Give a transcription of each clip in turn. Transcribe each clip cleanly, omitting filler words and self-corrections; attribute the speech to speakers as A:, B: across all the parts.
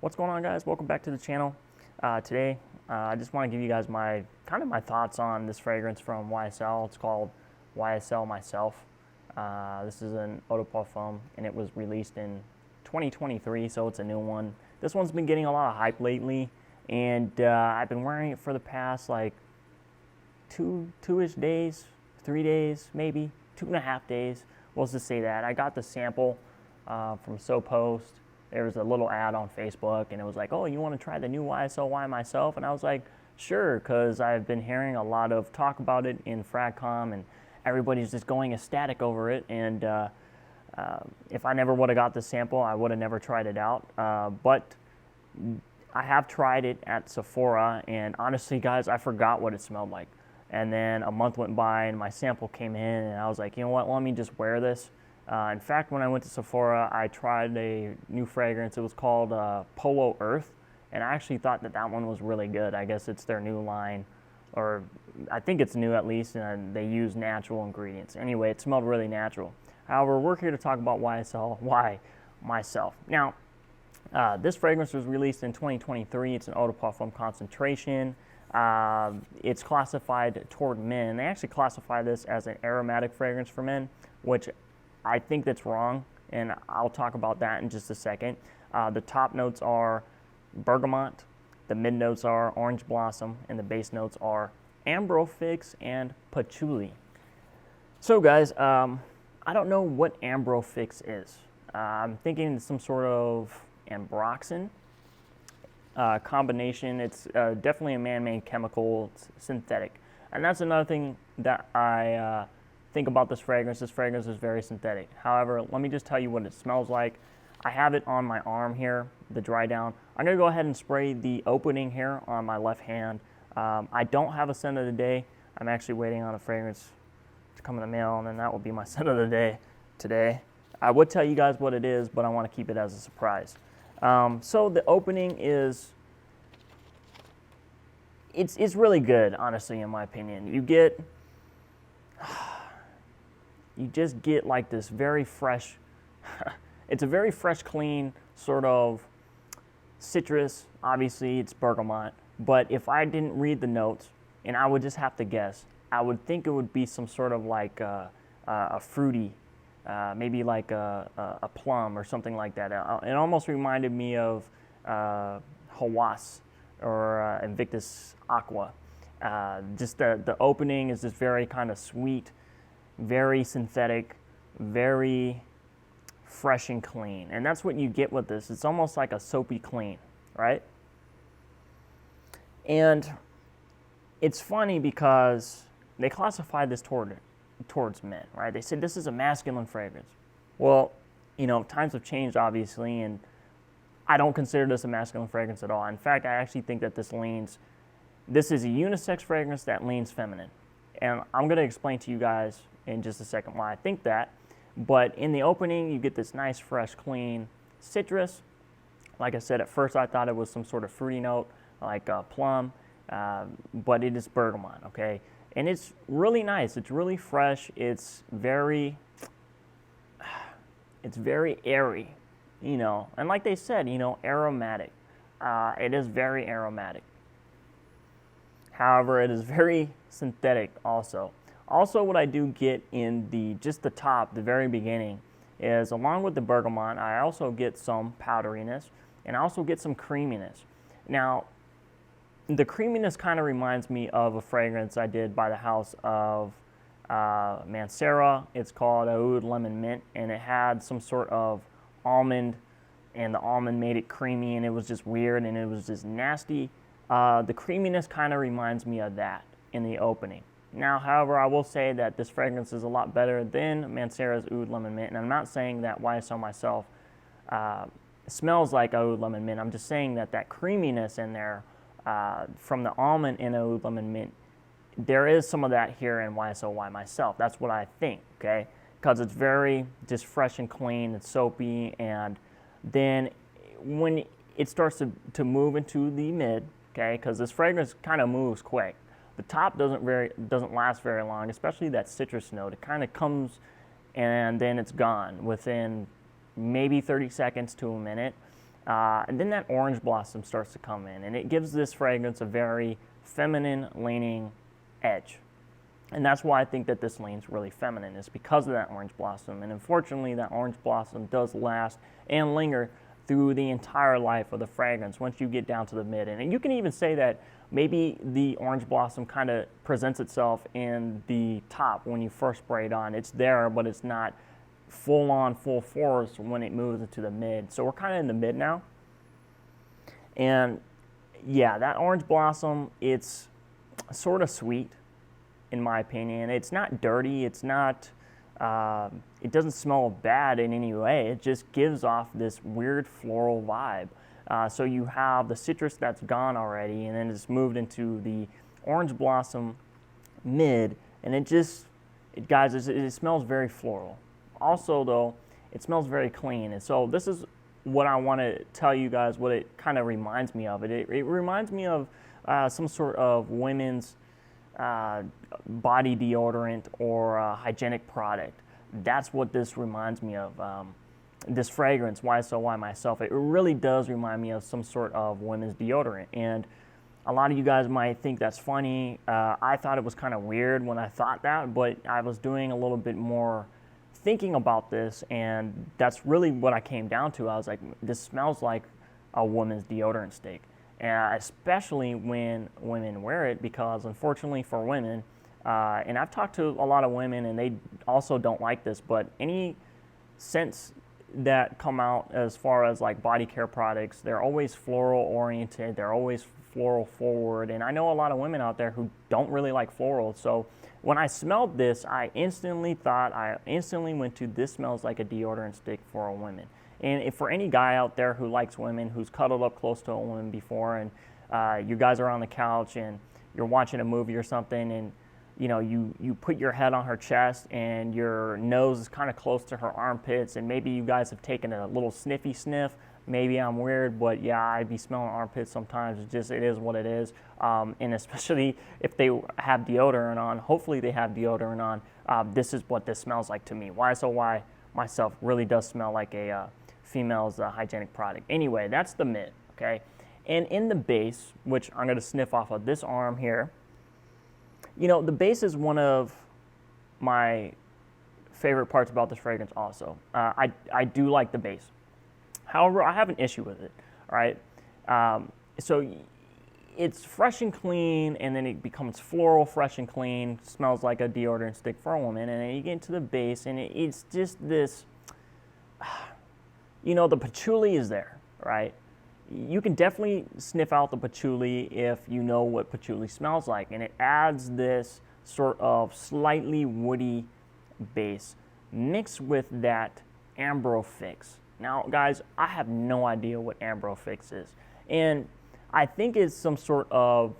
A: What's going on, guys? Welcome back to the channel. Today, I just want to give you guys my thoughts on this fragrance from YSL. It's called YSL MYSLF. This is an eau de parfum, and it was released in 2023, so it's a new one. This one's been getting a lot of hype lately, and I've been wearing it for the past like two-ish days, 3 days, maybe 2.5 days. We'll just say that. I got the sample from So Post. There was a little ad on Facebook, and it was like, oh, you want to try the new YSL MYSLF? And I was like, sure, because I've been hearing a lot of talk about it in FragCom, and everybody's just going ecstatic over it. And if I never would have got the sample, I would have never tried it out. But I have tried it at Sephora, and honestly, guys, I forgot what it smelled like. And then a month went by, and my sample came in, and I was like, you know what, let me just wear this. In fact, when I went to Sephora, I tried a new fragrance. It was called Polo Earth, and I actually thought that one was really good. I guess it's their new line, or I think it's new at least, and they use natural ingredients. Anyway, it smelled really natural. However, we're here to talk about YSL, Why Myself. Now, this fragrance was released in 2023. It's an eau de parfum concentration. It's classified toward men. They actually classify this as an aromatic fragrance for men, which I think that's wrong, and I'll talk about that in just a second. The top notes are bergamot, the mid notes are orange blossom, and the base notes are ambrofix and patchouli. So guys, I don't know what ambrofix is. I'm thinking some sort of ambroxan combination. It's definitely a man-made chemical. It's synthetic. And that's another thing that I think about this fragrance. This fragrance is very synthetic. However, let me just tell you what it smells like. I have it on my arm here, the dry down. I'm going to go ahead and spray the opening here on my left hand. I don't have a scent of the day. I'm actually waiting on a fragrance to come in the mail, and then that will be my scent of the day today. I would tell you guys what it is, but I want to keep it as a surprise. So the opening is, it's really good, honestly, in my opinion. You just get like this very fresh, it's a very fresh, clean sort of citrus. Obviously, it's bergamot. But if I didn't read the notes, and I would just have to guess, I would think it would be some sort of like a fruity, maybe like a plum or something like that. It almost reminded me of Hawas or Invictus Aqua. Just the opening is just very kind of sweet, very synthetic, very fresh and clean. And that's what you get with this. It's almost like a soapy clean, right? And it's funny because they classify this towards men, right? They said this is a masculine fragrance. Well, you know, times have changed, obviously, and I don't consider this a masculine fragrance at all. In fact, I actually think that this is a unisex fragrance that leans feminine. And I'm going to explain to you guys in just a second why I think that. But in the opening, you get this nice, fresh, clean citrus. Like I said, at first I thought it was some sort of fruity note, like plum, but it is bergamot, okay? And it's really nice. It's really fresh. It's very airy, you know. And like they said, you know, aromatic. It is very aromatic. However, it is very synthetic also. Also, what I do get in the top, the very beginning, is along with the bergamot, I also get some powderiness, and I also get some creaminess. Now, the creaminess kind of reminds me of a fragrance I did by the house of Mancera. It's called Oud Lemon Mint, and it had some sort of almond, and the almond made it creamy, and it was just weird, and it was just nasty. The creaminess kind of reminds me of that in the opening. Now, however, I will say that this fragrance is a lot better than Mancera's Oud Lemon Mint, and I'm not saying that YSL MYSLF smells like Oud Lemon Mint. I'm just saying that creaminess in there from the almond in Oud Lemon Mint, there is some of that here in YSL MYSLF. That's what I think, okay? Because it's very just fresh and clean, it's soapy, and then when it starts to move into the mid, okay, because this fragrance kind of moves quick. The top doesn't last very long, especially that citrus note. It kind of comes and then it's gone within maybe 30 seconds to a minute. And then that orange blossom starts to come in, and it gives this fragrance a very feminine leaning edge. And that's why I think that this leans really feminine, is because of that orange blossom. And unfortunately, that orange blossom does last and linger through the entire life of the fragrance once you get down to the mid. And you can even say that maybe the orange blossom kind of presents itself in the top when you first spray it on. It's there, but it's not full on, full force when it moves into the mid. So we're kind of in the mid now. And yeah, that orange blossom, it's sort of sweet, in my opinion. It's not dirty. It's not, it doesn't smell bad in any way. It just gives off this weird floral vibe. So you have the citrus that's gone already, and then it's moved into the orange blossom mid, and guys, it smells very floral. Also, though, it smells very clean. And so this is what I want to tell you guys, what it kind of reminds me of. It reminds me of some sort of women's body deodorant or hygienic product. That's what this reminds me of. This fragrance, YSL MYSLF, it really does remind me of some sort of women's deodorant. And a lot of you guys might think that's funny. I thought it was kind of weird when I thought that, but I was doing a little bit more thinking about this, and that's really what I came down to. I was like, this smells like a woman's deodorant stick. And especially when women wear it, because unfortunately for women, and I've talked to a lot of women and they also don't like this, but any scents that come out as far as like body care products, they're always floral oriented, they're always floral forward. And I know a lot of women out there who don't really like floral. So when I smelled this, I instantly went to, this smells like a deodorant stick for a woman. And if for any guy out there who likes women, who's cuddled up close to a woman before, and you guys are on the couch and you're watching a movie or something, and you know, you put your head on her chest and your nose is kind of close to her armpits, and maybe you guys have taken a little sniffy sniff. Maybe I'm weird, but yeah, I'd be smelling armpits sometimes. It is what it is. And especially if they have deodorant on, hopefully they have deodorant on, this is what this smells like to me. YSL MYSLF really does smell like a female's hygienic product. Anyway, that's the mid, okay? And in the base, which I'm gonna sniff off of this arm here, you know, the base is one of my favorite parts about this fragrance also. I do like the base. However, I have an issue with it, all right? So it's fresh and clean, and then it becomes floral, fresh and clean, smells like a deodorant stick for a woman, and then you get into the base, and it's just this, you know, the patchouli is there, right? You can definitely sniff out the patchouli if you know what patchouli smells like, and it adds this sort of slightly woody base mixed with that ambro fix. Now, guys, I have no idea what ambro fix is, and I think it's some sort of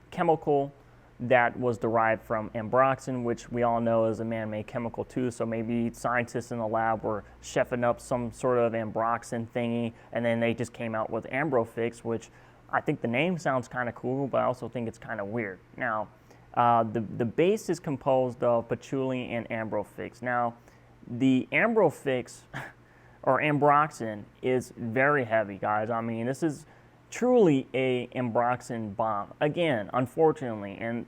A: chemical that was derived from ambroxan, which we all know is a man-made chemical too. So maybe scientists in the lab were chefing up some sort of ambroxan thingy, and then they just came out with Ambrofix, which I think the name sounds kind of cool, but I also think it's kind of weird. Now, the base is composed of patchouli and Ambrofix. Now, the Ambrofix or ambroxan is very heavy, guys. I mean, this is truly a ambroxan bomb. Again, unfortunately, and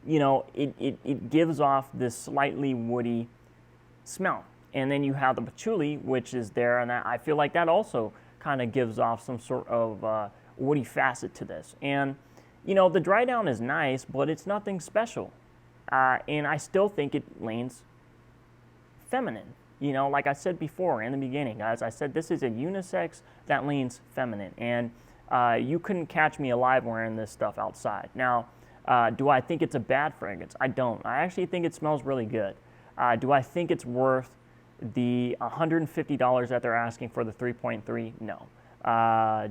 A: you know, it gives off this slightly woody smell. And then you have the patchouli, which is there, and I feel like that also kind of gives off some sort of woody facet to this. And you know, the dry down is nice, but it's nothing special. And I still think it leans feminine. You know, like I said before in the beginning, guys, I said this is a unisex that leans feminine. And you couldn't catch me alive wearing this stuff outside. Now, do I think it's a bad fragrance? I don't. I actually think it smells really good. Do I think it's worth the $150 that they're asking for the 3.3? No.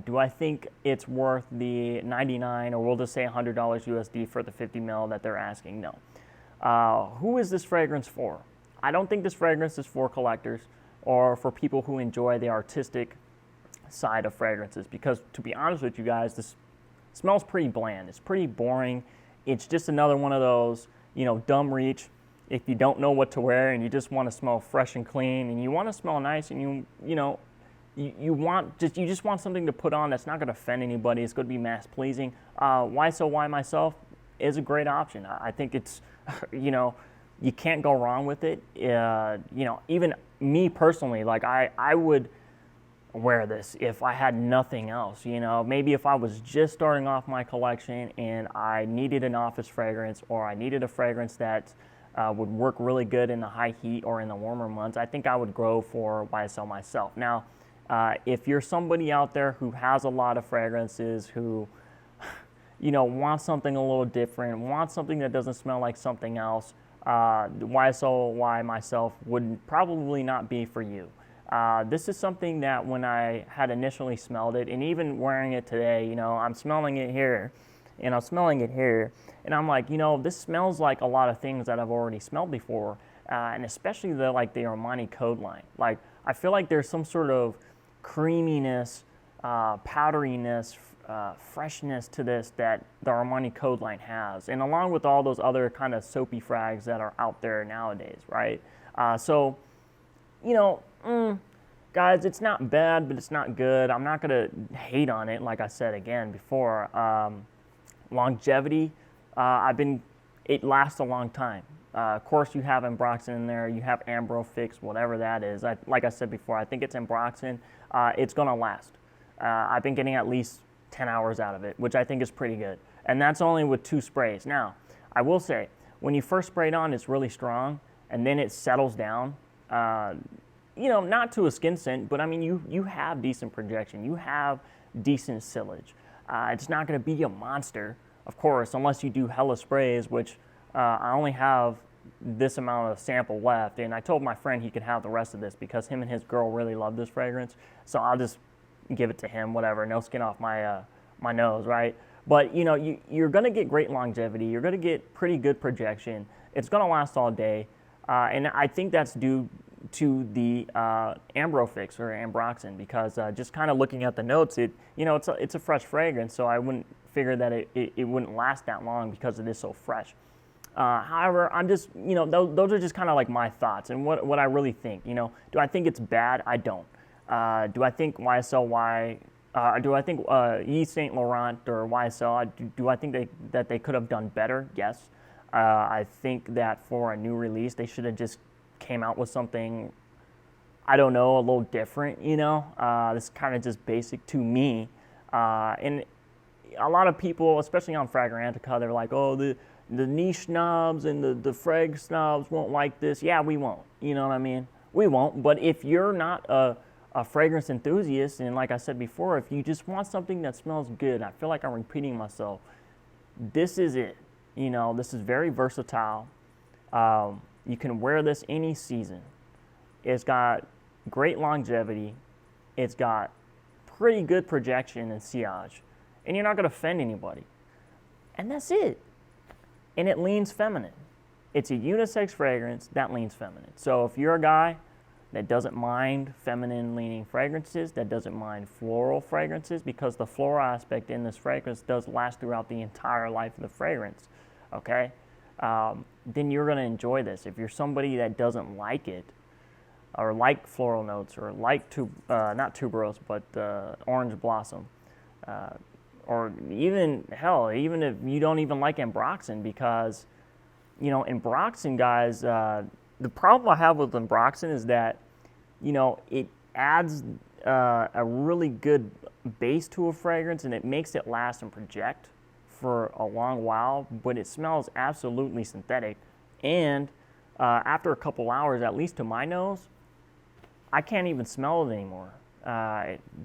A: Do I think it's worth the $99 or we'll just say $100 USD for the 50 ml that they're asking? No. Who is this fragrance for? I don't think this fragrance is for collectors or for people who enjoy the artistic side of fragrances, because to be honest with you guys, this smells pretty bland. It's pretty boring. It's just another one of those, you know, dumb reach. If you don't know what to wear and you just want to smell fresh and clean and you want to smell nice and you know, you just want something to put on that's not going to offend anybody. It's going to be mass pleasing. YSL MYSLF is a great option. I think it's, you can't go wrong with it. Even me personally, like I would wear this if I had nothing else. Maybe if I was just starting off my collection and I needed an office fragrance, or I needed a fragrance that would work really good in the high heat or in the warmer months, I think I would go for YSL MYSLF. Now, if you're somebody out there who has a lot of fragrances, who want something a little different, want something that doesn't smell like something else, YSL MYSLF would probably not be for you. This is something that when I had initially smelled it, and even wearing it today, I'm smelling it here, and I'm smelling it here, and I'm like, this smells like a lot of things that I've already smelled before, and especially the Armani Code line. Like, I feel like there's some sort of creaminess, powderiness, freshness to this that the Armani Code line has, and along with all those other kind of soapy frags that are out there nowadays, right? Guys, it's not bad, but it's not good. I'm not gonna hate on it, like I said again before. Longevity, it lasts a long time. Of course, you have Ambroxan in there, you have Ambro Fix, whatever that is. Like I said before, I think it's Ambroxan. It's gonna last. I've been getting at least 10 hours out of it, which I think is pretty good. And that's only with 2 sprays. Now, I will say, when you first spray it on, it's really strong, and then it settles down. Not to a skin scent, but I mean, you have decent projection. You have decent sillage. It's not going to be a monster, of course, unless you do hella sprays, which I only have this amount of sample left. And I told my friend he could have the rest of this because him and his girl really love this fragrance. So I'll just give it to him, whatever, no skin off my nose, right? But, you're going to get great longevity. You're going to get pretty good projection. It's going to last all day. And I think that's due to the Ambro Fix or Ambroxan, because just kind of looking at the notes, it's a fresh fragrance, so I wouldn't figure that it wouldn't last that long because it is so fresh. However, I'm just, those are just kind of like my thoughts and what I really think. Do I think it's bad? I don't. Do I think YSL do I think Yves Saint Laurent or YSL, do I think that they could have done better? Yes. I think that for a new release, they should have just came out with something, I don't know, a little different, This is kind of just basic to me. And a lot of people, especially on Fragrantica, they're like, oh, the niche snobs and the frag snobs won't like this. Yeah, we won't. You know what I mean? We won't. But if you're not a fragrance enthusiast, and like I said before, if you just want something that smells good, I feel like I'm repeating myself, this is it. This is very versatile. You can wear this any season. It's got great longevity. It's got pretty good projection and sillage. And you're not going to offend anybody. And that's it. And it leans feminine. It's a unisex fragrance that leans feminine. So if you're a guy that doesn't mind feminine leaning fragrances, that doesn't mind floral fragrances, because the floral aspect in this fragrance does last throughout the entire life of the fragrance, okay? Then you're going to enjoy this. If you're somebody that doesn't like it, or like floral notes, or like, not tuberose, but orange blossom, or even if you don't even like Ambroxan, because, Ambroxan, guys, the problem I have with Ambroxan is that, it adds a really good base to a fragrance, and it makes it last and project for a long while, but it smells absolutely synthetic. And after a couple hours, at least to my nose, I can't even smell it anymore,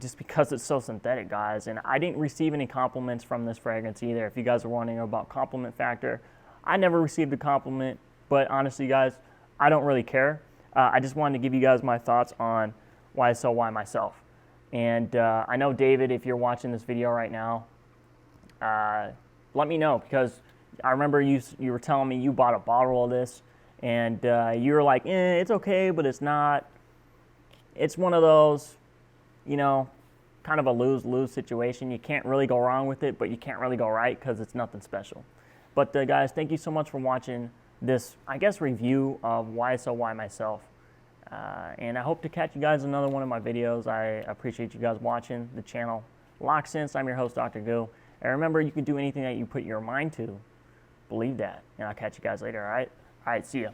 A: just because it's so synthetic, guys. And I didn't receive any compliments from this fragrance either. If you guys are wondering about compliment factor, I never received a compliment, but honestly, guys, I don't really care. I just wanted to give you guys my thoughts on YSL MYSLF. And I know, David, if you're watching this video right now, let me know, because I remember you were telling me you bought a bottle of this, and you were like, it's okay, but it's not. It's one of those, kind of a lose-lose situation. You can't really go wrong with it, but you can't really go right because it's nothing special. But guys, thank you so much for watching this, I guess, review of YSL MYSLF. And I hope to catch you guys in another one of my videos. I appreciate you guys watching the channel. Loc'd. I'm your host, Dr.Goo. And remember, you can do anything that you put your mind to. Believe that. And I'll catch you guys later, all right? All right, see ya.